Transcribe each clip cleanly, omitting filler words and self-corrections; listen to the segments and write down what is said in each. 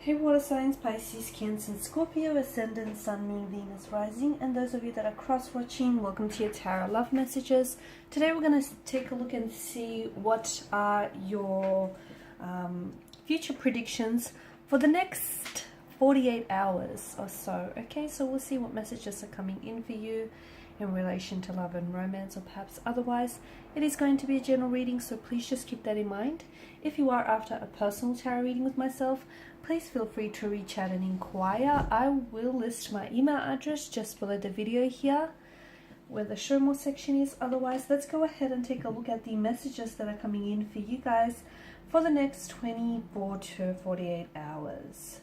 Hey water signs, Pisces, Cancer, Scorpio, Ascendant, Sun, Moon, Venus, Rising, and those of you that are cross-watching, welcome to your Tarot Love Messages. Today we're going to take a look and see what are your future predictions for the next 48 hours or so. Okay, so we'll see what messages are coming in for you in relation to love and romance, or perhaps otherwise. It is going to be a general reading, so please just keep that in mind. If you are after a personal tarot reading with myself, please feel free to reach out and inquire. I will list my email address just below the video here where the show more section is. Otherwise, let's go ahead and take a look at the messages that are coming in for you guys for the next 24 to 48 hours.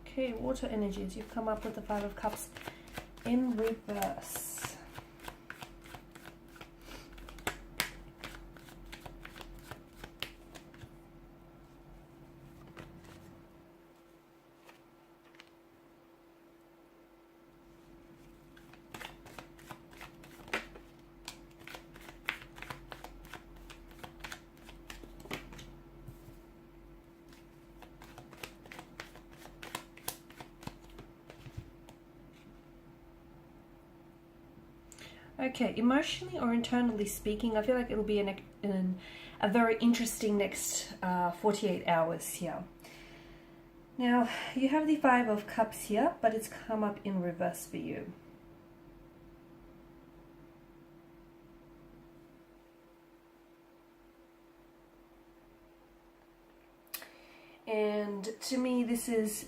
Okay, water energies. You've come up with the Five of Cups in reverse. Okay, emotionally or internally speaking, I feel like it'll be a very interesting next 48 hours here. Now, you have the Five of Cups here, but it's come up in reverse for you. And to me, this is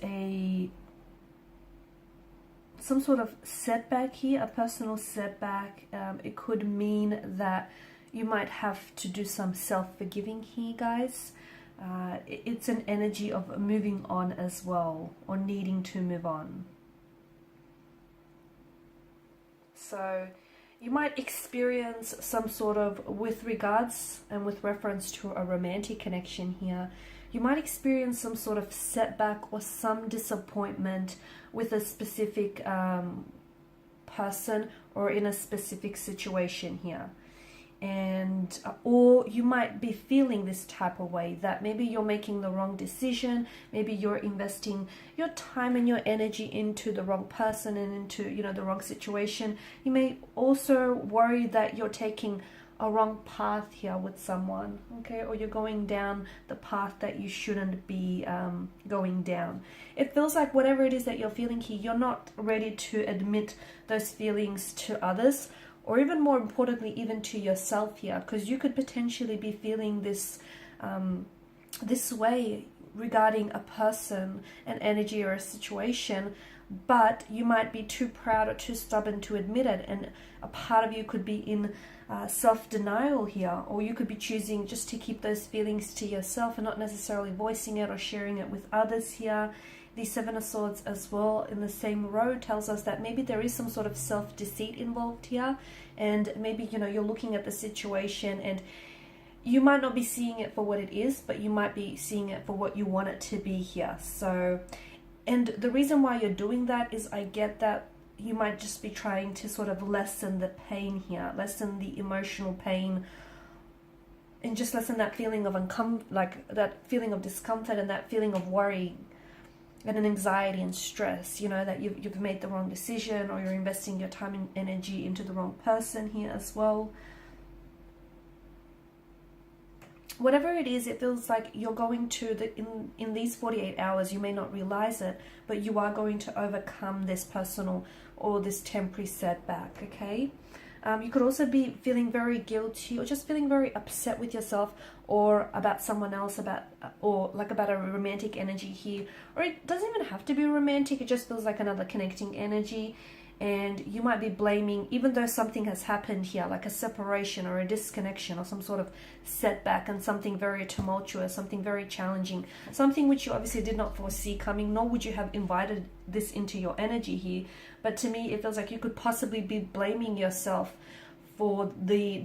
some sort of setback here, a personal setback. It could mean that you might have to do some self-forgiving here, guys. It's an energy of moving on as well, or needing to move on. So you might experience some sort of, with regards and with reference to a romantic connection here, you might experience some sort of setback or some disappointment with a specific person or in a specific situation here. And or you might be feeling this type of way, that maybe you're making the wrong decision, maybe you're investing your time and your energy into the wrong person and into, the wrong situation. You may also worry that you're taking a wrong path here with someone, okay, or you're going down the path that you shouldn't be going down. It feels like whatever it is that you're feeling here, you're not ready to admit those feelings to others, or even more importantly, even to yourself here, because you could potentially be feeling this this way regarding a person, an energy, or a situation, but you might be too proud or too stubborn to admit it, and a part of you could be in self-denial here, or you could be choosing just to keep those feelings to yourself and not necessarily voicing it or sharing it with others here. The Seven of Swords as well in the same row tells us that maybe there is some sort of self-deceit involved here, and maybe you're looking at the situation and you might not be seeing it for what it is, but you might be seeing it for what you want it to be here. So, and the reason why you're doing that is, I get that you might just be trying to sort of lessen the pain here, lessen the emotional pain, and just lessen that feeling of that feeling of discomfort and that feeling of worry and an anxiety and stress, that you've made the wrong decision, or you're investing your time and energy into the wrong person here as well. Whatever it is, it feels like you're going to, in these 48 hours, you may not realize it, but you are going to overcome this personal or this temporary setback, okay? You could also be feeling very guilty, or just feeling very upset with yourself or about someone else, or about a romantic energy here. Or it doesn't even have to be romantic, it just feels like another connecting energy. And you might be blaming, even though something has happened here, like a separation or a disconnection or some sort of setback, and something very tumultuous, something very challenging, something which you obviously did not foresee coming, nor would you have invited this into your energy here. But to me, it feels like you could possibly be blaming yourself for the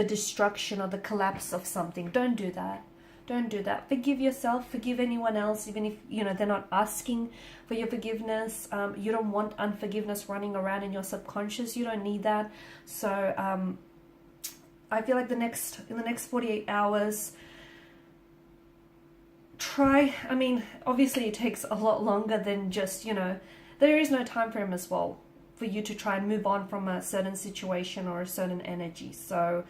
destruction or the collapse of something. Don't do that. Don't do that. Forgive yourself, forgive anyone else, even if, you know, they're not asking for your forgiveness. You don't want unforgiveness running around in your subconscious. You don't need that. So I feel like in the next 48 hours, try, I mean, obviously it takes a lot longer than just, you know, there is no time frame as well for you to try and move on from a certain situation or a certain energy. So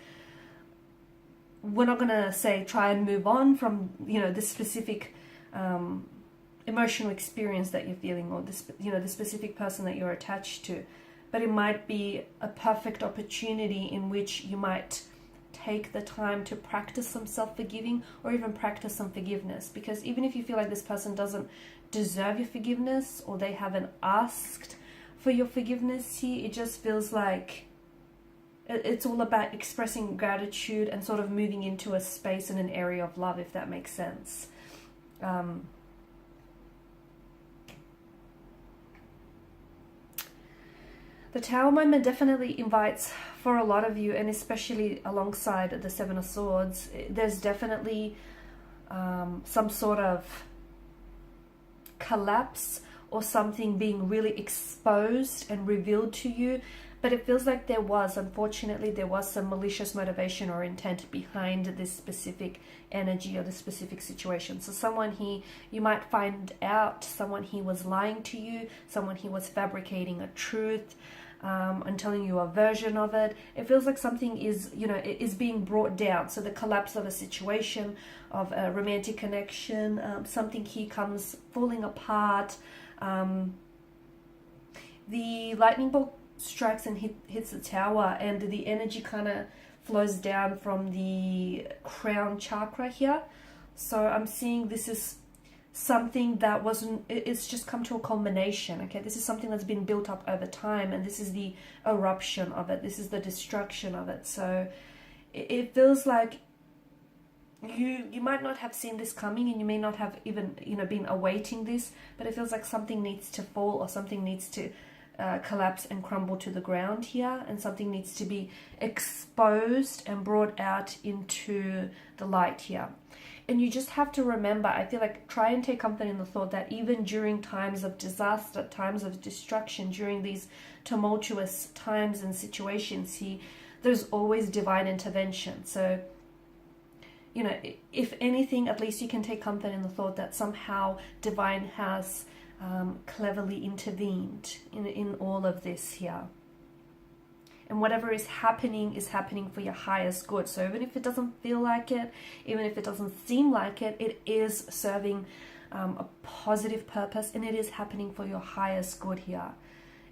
we're not going to say try and move on from, you know, this specific emotional experience that you're feeling, or this, you know, the specific person that you're attached to. But it might be a perfect opportunity in which you might take the time to practice some self-forgiving, or even practice some forgiveness. Because even if you feel like this person doesn't deserve your forgiveness, or they haven't asked for your forgiveness here, it just feels like it's all about expressing gratitude and sort of moving into a space and an area of love, if that makes sense. The Tower moment definitely invites, for a lot of you, and especially alongside the Seven of Swords, there's definitely some sort of collapse or something being really exposed and revealed to you. But it feels like unfortunately, there was some malicious motivation or intent behind this specific energy or this specific situation. So someone here, you might find out someone here was lying to you, someone here was fabricating a truth, and telling you a version of it. It feels like something is, you know, it is being brought down. So the collapse of a situation, of a romantic connection, something here comes falling apart. The lightning bolt strikes and hits the Tower, and the energy kind of flows down from the crown chakra here. So I'm seeing this is something that wasn't, it's just come to a culmination. Okay, this is something that's been built up over time, and this is the eruption of it, this is the destruction of it. So it feels like you might not have seen this coming, and you may not have even, you know, been awaiting this, but it feels like something needs to fall, or something needs to collapse and crumble to the ground here, and something needs to be exposed and brought out into the light here. And you just have to remember, I feel like, try and take comfort in the thought that even during times of disaster, times of destruction, during these tumultuous times and situations here, there's always divine intervention. So, you know, if anything, at least you can take comfort in the thought that somehow divine has cleverly intervened in all of this here. And whatever is happening for your highest good. So even if it doesn't feel like it, even if it doesn't seem like it, it is serving a positive purpose, and it is happening for your highest good here.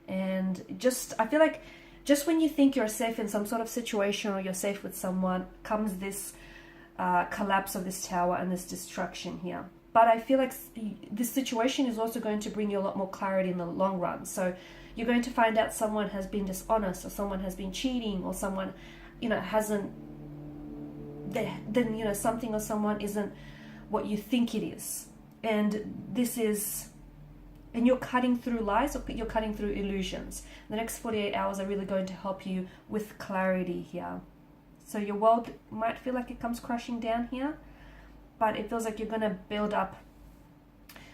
And just, I feel like, just when you think you're safe in some sort of situation, or you're safe with someone, comes this collapse of this Tower and this destruction here. But I feel like this situation is also going to bring you a lot more clarity in the long run. So you're going to find out someone has been dishonest, or someone has been cheating, or someone, you know, hasn't, then, you know, something or someone isn't what you think it is. And this is, and you're cutting through lies, or you're cutting through illusions. The next 48 hours are really going to help you with clarity here. So your world might feel like it comes crashing down here, but it feels like you're going to build up,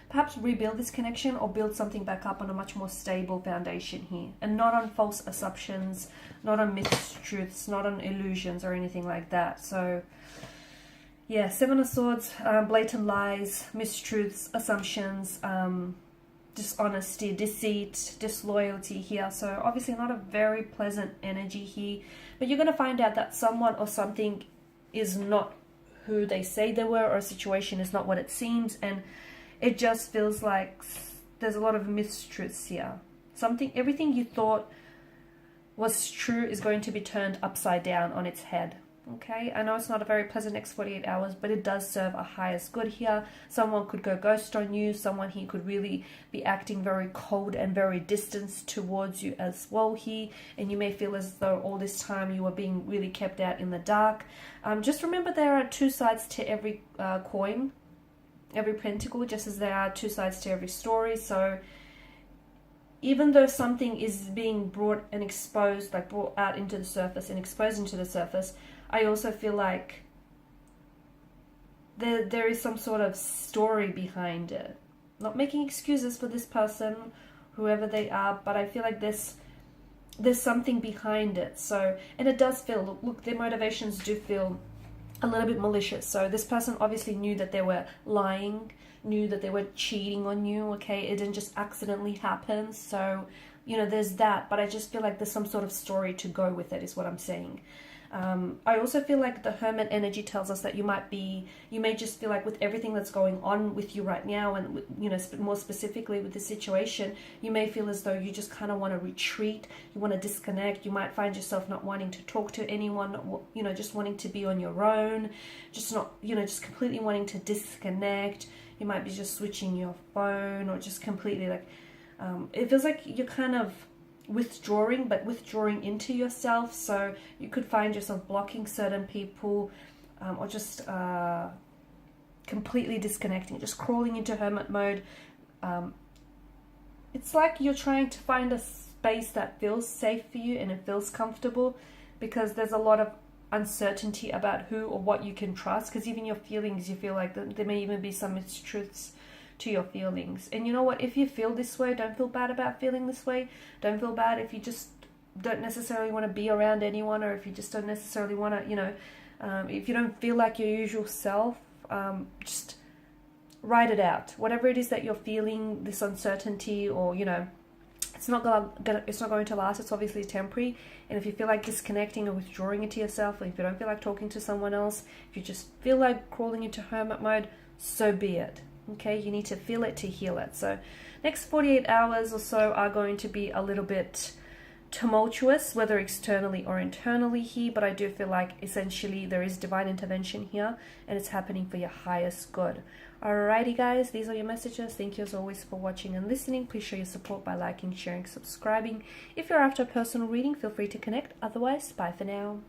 perhaps rebuild this connection, or build something back up on a much more stable foundation here. And not on false assumptions, not on mistruths, not on illusions or anything like that. So yeah, Seven of Swords, blatant lies, mistruths, assumptions, dishonesty, deceit, disloyalty here. So obviously not a very pleasant energy here. But you're going to find out that someone or something is not who they say they were, or a situation is not what it seems, and it just feels like there's a lot of mistruths here. Everything you thought was true is going to be turned upside down on its head. Okay, I know it's not a very pleasant next 48 hours, but it does serve a highest good here. Someone could go ghost on you. Someone here could really be acting very cold and very distant towards you as well here. And you may feel as though all this time you were being really kept out in the dark. Just remember, there are two sides to every coin, every pentacle, just as there are two sides to every story. So even though something is being brought and exposed, like brought out into the surface and exposed into the surface, I also feel like there is some sort of story behind it. Not making excuses for this person, whoever they are, but I feel like there's something behind it. So, and it does feel, look, their motivations do feel a little bit malicious. So this person obviously knew that they were lying, knew that they were cheating on you, okay? It didn't just accidentally happen. So, you know, there's that, but I just feel like there's some sort of story to go with it, is what I'm saying. I also feel like the Hermit energy tells us that you may just feel like with everything that's going on with you right now, and, you know, more specifically with the situation, you may feel as though you just kind of want to retreat, you want to disconnect, you might find yourself not wanting to talk to anyone, you know, just wanting to be on your own, just not, you know, just completely wanting to disconnect. You might be just switching your phone, or just completely like, it feels like you're kind of withdrawing, but withdrawing into yourself. So you could find yourself blocking certain people, or just completely disconnecting, just crawling into hermit mode. It's like you're trying to find a space that feels safe for you and it feels comfortable, because there's a lot of uncertainty about who or what you can trust, because even your feelings, you feel like there may even be some mistruths to your feelings. And you know what, if you feel this way, don't feel bad about feeling this way. Don't feel bad if you just don't necessarily want to be around anyone, or if you just don't necessarily want to, you know, if you don't feel like your usual self, just write it out. Whatever it is that you're feeling, this uncertainty, or, you know, it's not going to last. It's obviously temporary. And if you feel like disconnecting or withdrawing into yourself, or if you don't feel like talking to someone else, if you just feel like crawling into hermit mode, so be it. Okay, you need to feel it to heal it. So next 48 hours or so are going to be a little bit tumultuous, whether externally or internally here, but I do feel like essentially there is divine intervention here, and it's happening for your highest good. Alrighty guys, these are your messages. Thank you as always for watching and listening. Please show your support by liking, sharing, subscribing. If you're after a personal reading, feel free to connect. Otherwise, bye for now.